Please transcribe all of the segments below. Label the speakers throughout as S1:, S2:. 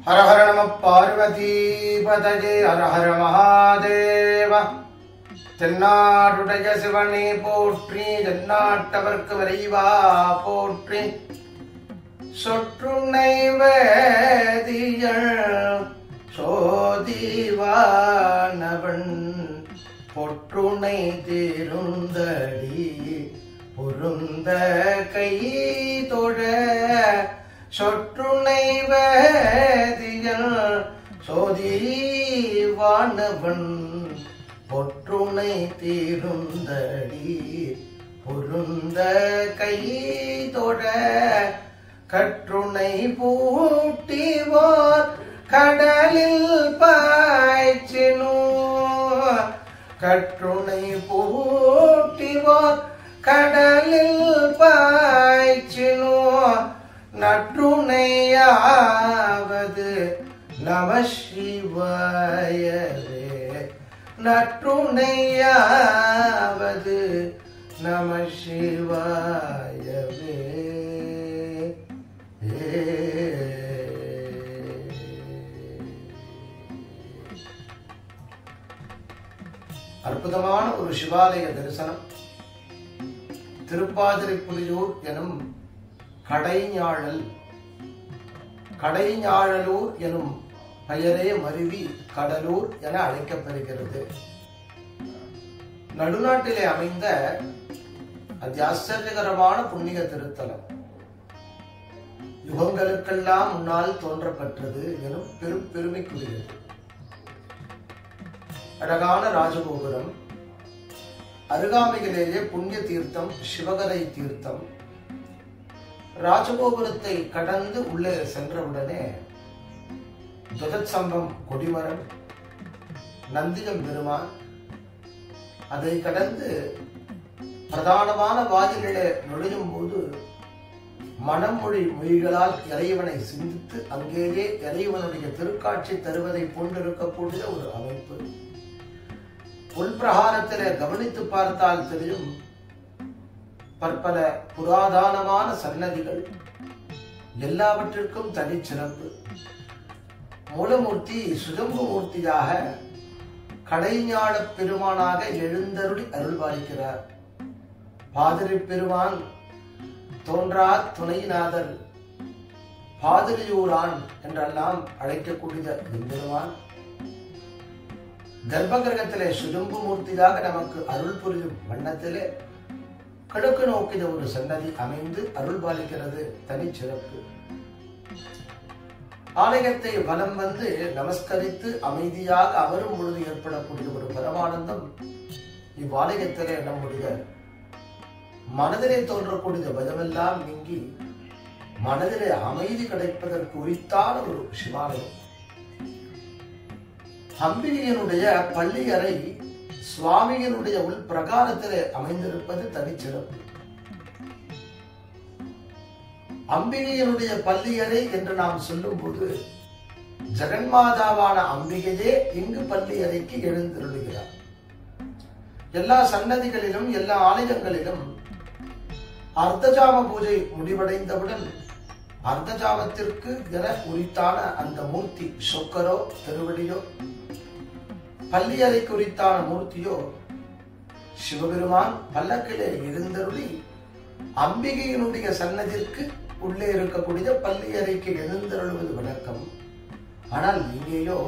S1: हर हर नमः पार्वती पतये हर हर महादेव தென்னாடுடைய சிவனே போற்றி தென்னாட்டவர்க்கு வரைவா போற்றி சொற்றுனை வேதியள் சோதிவானவன் பொற்றுனை திருந்தடி பொருந்த கை தொழ சொற்றுனை வேதியள் சோதிவானவன் பொற்றுனை தீருந்தடி பொருந்த கை தொட கற்றுனை பூட்டிவோர் கடலில் பாய்ச்சினோ கற்றுனை பூட்டிவோர் கடலில் பாய்ச்சினோ நற்றுணையாவது நம சிவாயவே நற்றுணையாவது நம சிவாயவே. அற்புதமான ஒரு சிவாலய தரிசனம். திருப்பாதிரிப்புலியூர் எனும் கடைஞாழலூர் எனும் பெயரே மருவி கடலூர் என அழைக்கப்படுகிறது. நடுநாட்டிலே அமைந்த ஆச்சரியகரமான புண்ணிய திருத்தலம். யுகங்களுக்கெல்லாம் முன்னால் தோன்றப்பட்டது எனும் பெரும் பெருமைக்குரியது. அழகான ராஜகோபுரம், அருகாமையிலேயே புண்ணிய தீர்த்தம் சிவகரை தீர்த்தம். ராஜகோபுரத்தை கடந்து உள்ளே சென்றவுடனே துவஜஸ்தம்பம் கொடிமரம், நந்தியம் பெருமான். அதை கடந்து பிரதானமான வாயிலே நுழையும் போது மனமொழி மொழிகளால் இறைவனை சிந்தித்து அங்கேயே இறைவனுடைய திருக்காட்சி தருவதை போன்றிருக்கக்கூடிய ஒரு அமைப்பு. உள்பிரகாரத்திலே கவனித்து பார்த்தால் தெரியும் பற்பல புராதனமான சன்னதிகள், எல்லாவற்றிற்கும் தனிச்சிறப்பு. மூலமூர்த்தி சுஜம்பு மூர்த்தியாக கடைஞாழ பெருமானாக எழுந்தருளி அருள்பாலிக்கிறார். பாதிரி பெருமான் தோன்றா துணைநாதர், பாதிரியூரான் என்றெல்லாம் அழைக்கக்கூடிய பெருமான் கர்ப்பகிரகத்திலே சுஜம்பு மூர்த்தியாக நமக்கு அருள் புரியும் வண்ணத்திலே கிழக்கு நோக்கிய ஒரு சன்னதி அமைந்து அருள்பாலிக்கிறது. தனிச்சிறப்பு. ஆலயத்தை வலம் வந்து நமஸ்கரித்து அமைதியாக அமரும் பொழுது ஏற்படக்கூடிய ஒரு பரமானந்தம் இவ்வாலயத்திலே நம்முடைய மனதிலே தோன்றக்கூடிய பயமெல்லாம் நீங்கி மனதிலே அமைதி கிடைப்பதற்கு உரித்தான ஒரு சிவாலயம். அம்பிகையினுடைய பள்ளி அறை சுவாமியினுடைய உள் பிரகாரத்திலே அமைந்திருப்பது தனிச்சிறப்பு. அம்பிகையினுடைய பள்ளியறை என்று நாம் சொல்லும் போது ஜெகன்மாதாவான அம்பிகையே இங்கு பள்ளியறைக்கு எழுந்தருளுகிறார். எல்லா சன்னதிகளிலும் எல்லா ஆலயங்களிலும் அர்த்தஜாம பூஜை முடிவடைந்தவுடன் அர்த்தஜாமத்திற்கு என உரித்தான அந்த மூர்த்தி சொக்கரோ திருவடியோ, பள்ளியறைக்கு உரித்தான மூர்த்தியோ சிவபெருமான் பல்லக்கிலே எழுந்தருளி அம்பிகையினுடைய சன்னதிற்கு உள்ளே இருக்கக்கூடிய பள்ளியறைக்கு எழுந்தருளுவது வழக்கம். ஆனால் இங்கேயோ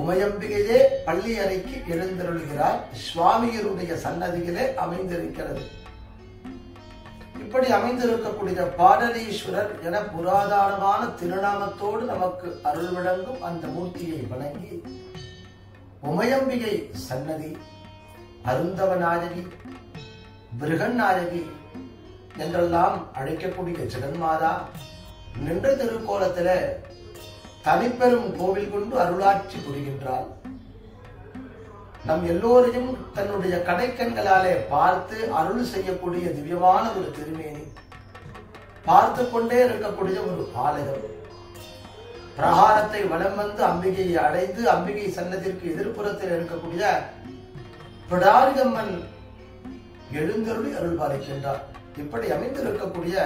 S1: உமையம்பிகையே பள்ளி அறைக்கு எழுந்தருளுகிறார். சுவாமியினுடைய சன்னதியிலே அமைந்திருக்கிறது. இப்படி அமைந்திருக்கக்கூடிய பாடலீஸ்வரர் என புராதனமான திருநாமத்தோடு நமக்கு அருள் வழங்கும் அந்த மூர்த்தியை வணங்கி உமையம்பிகை சன்னதி, அருந்தவநாயகி, பிருகநாயகி என்றெல்லாம் அழைக்கக்கூடிய ஜெகன்மாதா நின்ற திருக்கோலத்தில தனிப்பெரும் கோவில் கொண்டு அருளாட்சி புரிகின்றார். நம் எல்லோரையும் தன்னுடைய கடைக்கண்களாலே பார்த்து அருள் செய்யக்கூடிய திவ்யமான ஒரு திருமேனி, பார்த்து கொண்டே இருக்கக்கூடிய ஒரு ஆலயம். பிரகாரத்தை வலம் வந்து அம்பிகையை அடைந்து அம்பிகை சன்னதிற்கு எதிர்ப்புறத்தில் இருக்கக்கூடிய பிடாரியம்மன் எழுந்தருளி அருள் பாலிக்கின்றார். இப்படி அமைந்திருக்கக்கூடிய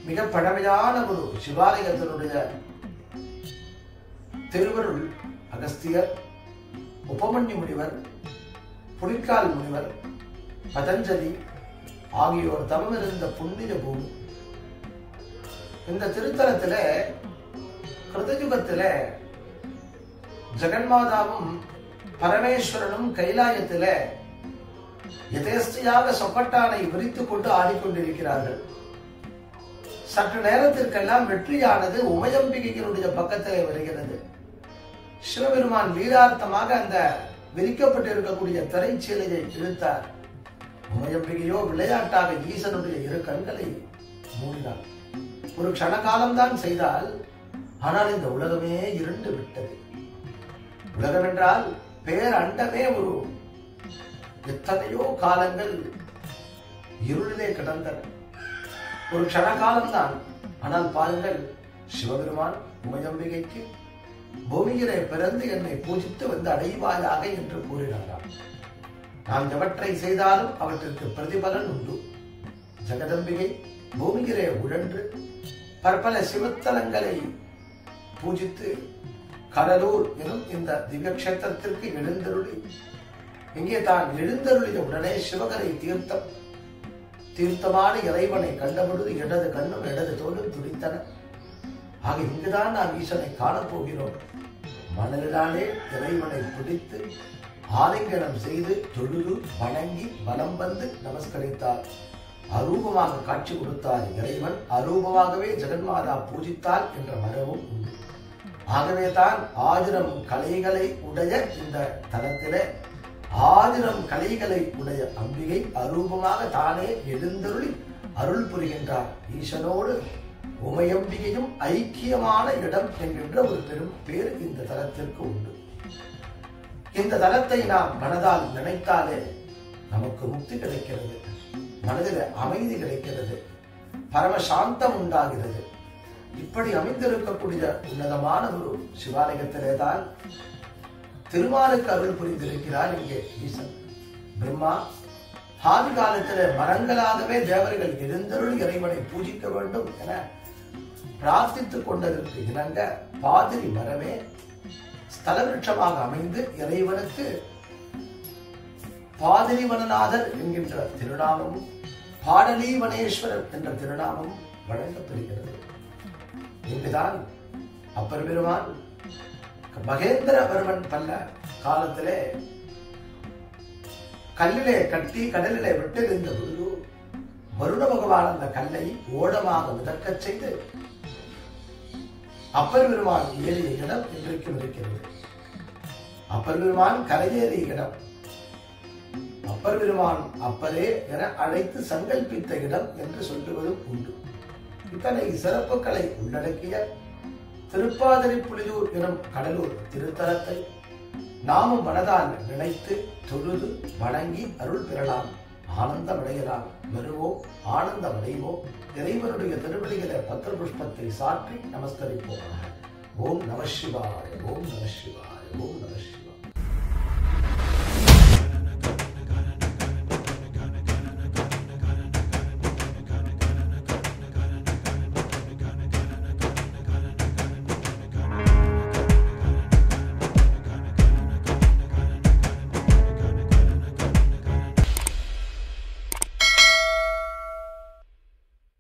S1: மிக பழமையான ஒரு சிவாலயத்தினுடைய திருவருள் அகஸ்தியர், உபமன்யு முனிவர், புலிக்கால் முனிவர், பதஞ்சலி ஆகியோர் தவம் இருந்த புண்ணிய பூமி. இந்த திருத்தலத்தில கிருதயுகத்தில ஜெகன்மாதாவும் பரமேஸ்வரனும் கைலாயத்தில யதேஷ்டியாக சொப்பட்டானை விரித்துக் கொண்டு ஆடிக்கொண்டிருக்கிறார்கள். சற்று நேரத்திற்கெல்லாம் வெற்றியானது உமையம்பிகையினுடைய பக்கத்திலே வருகிறது. சிவபெருமான் லீலார்த்தமாக அந்த விரிக்கப்பட்டிருக்கக்கூடிய திரைச்சீலையை இழுத்தார். உமையம்பிகையோ விளையாட்டாக ஈசனுடைய இரு கண்களை மூடினார். ஒரு க்ஷண காலம்தான் செய்தால், ஆனால் இந்த உலகமே இருண்டு விட்டது. உலகம் என்றால் பேர் அண்டமே ஒரு எத்தனையோ காலங்கள் இருளிலே கிடந்தன. ஒரு க்ஷண காலம்தான். ஆனால் பாருங்கள், சிவபெருமான் உமையம்பிகைக்கு பூமியிலே பிறந்து என்னை பூஜித்து வந்து அடைவாயாக என்று கூறினாராம். நாம் எவற்றை செய்தாலும் அவற்றிற்கு பிரதிபலன் உண்டு. ஜெகதம்பிகை பூமியிலே உழன்று பற்பல சிவத்தலங்களை பூஜித்து கடலூர் எனும் இந்த திவ்ய கஷேத்திரத்திற்கு எழுந்தருளி, இங்கே தான் எழுந்தருளிய உடனே சிவகரை தீர்த்தமான இறைவனை கண்டபொழுது இடது கண்ணும் இடது தோலும் துடித்தன. ஆக இங்குதான் நாம் ஈசனை காணப்போகிறோம். மணலினாலே இறைவனை பிடித்து ஆலிங்கனம் செய்து தொழுது வணங்கி வலம் வந்து நமஸ்கரித்தார். அரூபமாக காட்சி கொடுத்தார் இறைவன். அரூபமாகவே ஜெகன்மாதா பூஜித்தார் என்ற மரபும் உண்டு. ஆகவே தான் 1000 கலைகளை உடைய இந்த தலத்திலே 1000 கலைகளை உடைய அம்பிகை அரூபமாக தானே எழுந்தருளி அருள் புரிகின்றார். ஈசனோடு உமையம்பிகையும் ஐக்கியமான இடம் என்கின்ற ஒரு பெரும் பேர் இந்த தலத்திற்கு உண்டு. இந்த தலத்தை நாம் மனதால் நினைத்தாலே நமக்கு முக்தி கிடைக்கிறது, மனதில் அமைதி கிடைக்கிறது, பரமசாந்தம் உண்டாகிறது. இப்படி அமைந்திருக்கக்கூடிய உன்னதமான ஒரு சிவாலயத்திலே தான் திருமாலுக்கு அருள் புரிந்திருக்கிறார் இங்கே ஈசன். பிரம்மா ஆதி காலத்திலே மரங்களாகவே தேவர்கள் எழுந்தருள் இறைவனை பூஜிக்க வேண்டும் என பிரார்த்தித்துக் கொண்டதற்கு இணங்க பாதிரி மரமே ஸ்தல விருட்சமாக அமைந்து இறைவனுக்கு பாதிரிவனநாதர் என்கின்ற திருநாமமும் பாடலீவனேஸ்வரர் என்ற திருநாமமும் வழங்கப்படுகிறது. இங்குதான் அப்பர் பெருமான் மகேந்திரவர்மன் பல்ல காலத்திலே கல்லிலே கட்டி கடலிலே விட்டிருந்த பொழுது வருண பகவான் அந்த கல்லை ஓடமாக மிதக்கச் செய்து அப்பர் பெருமான் ஏறிய இடம் இன்றைக்கும் இருக்கிறது. அப்பர் பெருமான் கரையேறிய இடம், அப்பர் பெருமான் அப்பரே என அழைத்து சங்கல்பித்த இடம் என்று சொல்லுவதும் உண்டு. இத்தனை சிறப்புகளை உள்ளடக்கிய திருப்பாதிரி புலியூர் எனும் கடலூர் திருத்தலத்தை நாமும் மனதால் நினைத்து தொழுது வணங்கி அருள் பெறலாம், ஆனந்தமடையலாம். வருவோம், ஆனந்தமடைவோம். இறைவனுடைய திருவடிகளை பத்திர புஷ்பத்தை சாற்றி நமஸ்கரிப்போம். ஓம் நம சிவாய, ஓம் நம சிவாய, ஓம் நம சிவாய.